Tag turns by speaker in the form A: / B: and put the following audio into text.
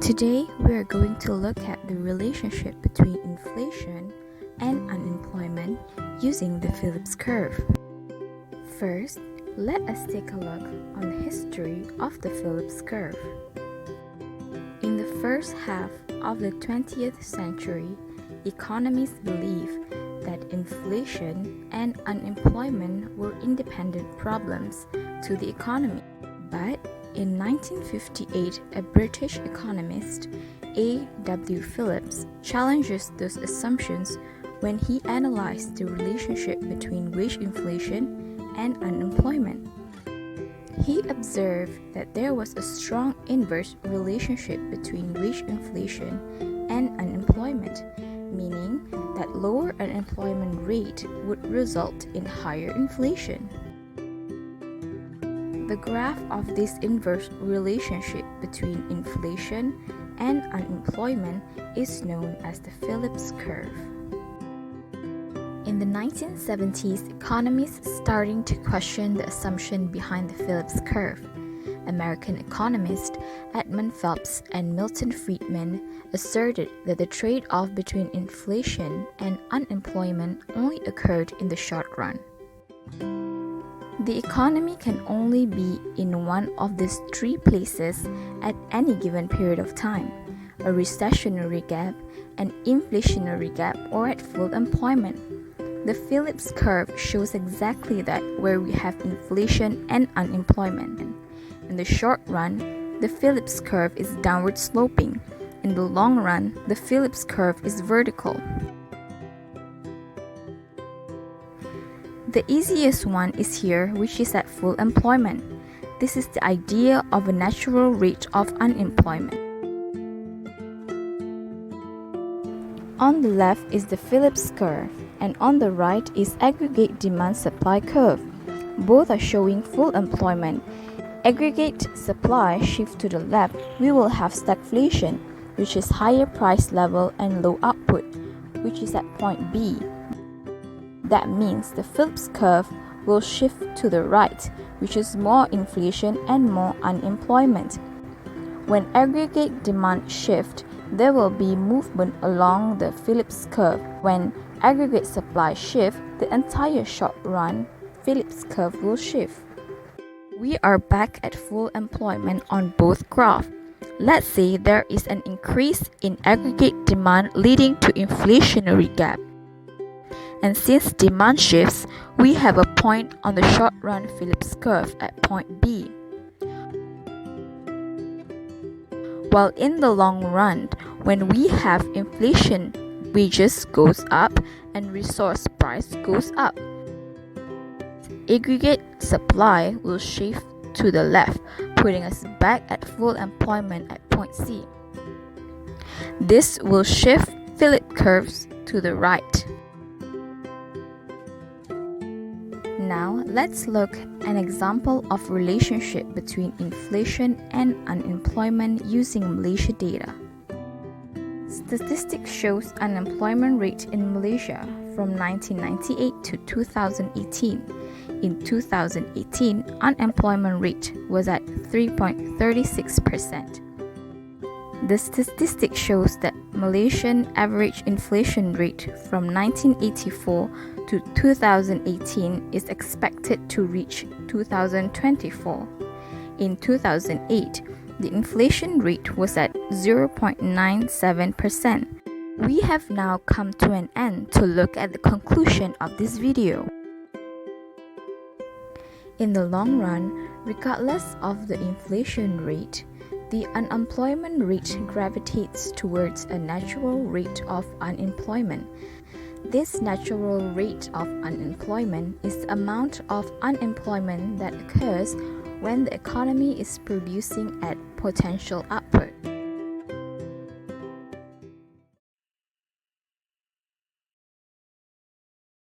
A: Today, we are going to look at the relationship between inflation and unemployment using the Phillips curve. First, let us take a look on the history of the Phillips curve. In the first half of the 20th century, economists believed that inflation and unemployment were independent problems to the economy. But in 1958, a British economist, A.W. Phillips, challenges those assumptions when he analyzed the relationship between wage inflation and unemployment. He observed that there was a strong inverse relationship between wage inflation and unemployment, meaning that lower unemployment rate would result in higher inflation. The graph of this inverse relationship between inflation and unemployment is known as the Phillips curve. In the 1970s, economists starting to question the assumption behind the Phillips curve. American economists Edmund Phelps and Milton Friedman asserted that the trade-off between inflation and unemployment only occurred in the short run. The economy can only be in one of these three places at any given period of time: a recessionary gap, an inflationary gap, or at full employment. The Phillips curve shows exactly that, where we have inflation and unemployment. In the short run, the Phillips curve is downward sloping. In the long run, the Phillips curve is vertical. The easiest one is here, which is at full employment. This is the idea of a natural rate of unemployment. On the left is the Phillips curve, and on the right is aggregate demand-supply curve. Both are showing full employment. Aggregate supply shift to the left, we will have stagflation, which is higher price level and low output, which is at point B. That means the Phillips curve will shift to the right, which is more inflation and more unemployment. When aggregate demand shifts, there will be movement along the Phillips curve. When aggregate supply shifts, the entire short-run Phillips curve will shift. We are back at full employment on both graphs. Let's say there is an increase in aggregate demand leading to inflationary gap. And since demand shifts, we have a point on the short-run Phillips curve at point B. While in the long run, when we have inflation, wages goes up and resource price goes up. Aggregate supply will shift to the left, putting us back at full employment at point C. This will shift Phillips curves to the right. Now, let's look at an example of relationship between inflation and unemployment using Malaysia data. Statistics shows unemployment rate in Malaysia from 1998 to 2018. In 2018, unemployment rate was at 3.36%. The statistic shows that Malaysian average inflation rate from 1984 to 2018 is expected to reach 2024. In 2008, the inflation rate was at 0.97%. We have now come to an end to look at the conclusion of this video. In the long run, regardless of the inflation rate, the unemployment rate gravitates towards a natural rate of unemployment. This natural rate of unemployment is the amount of unemployment that occurs when the economy is producing at potential output.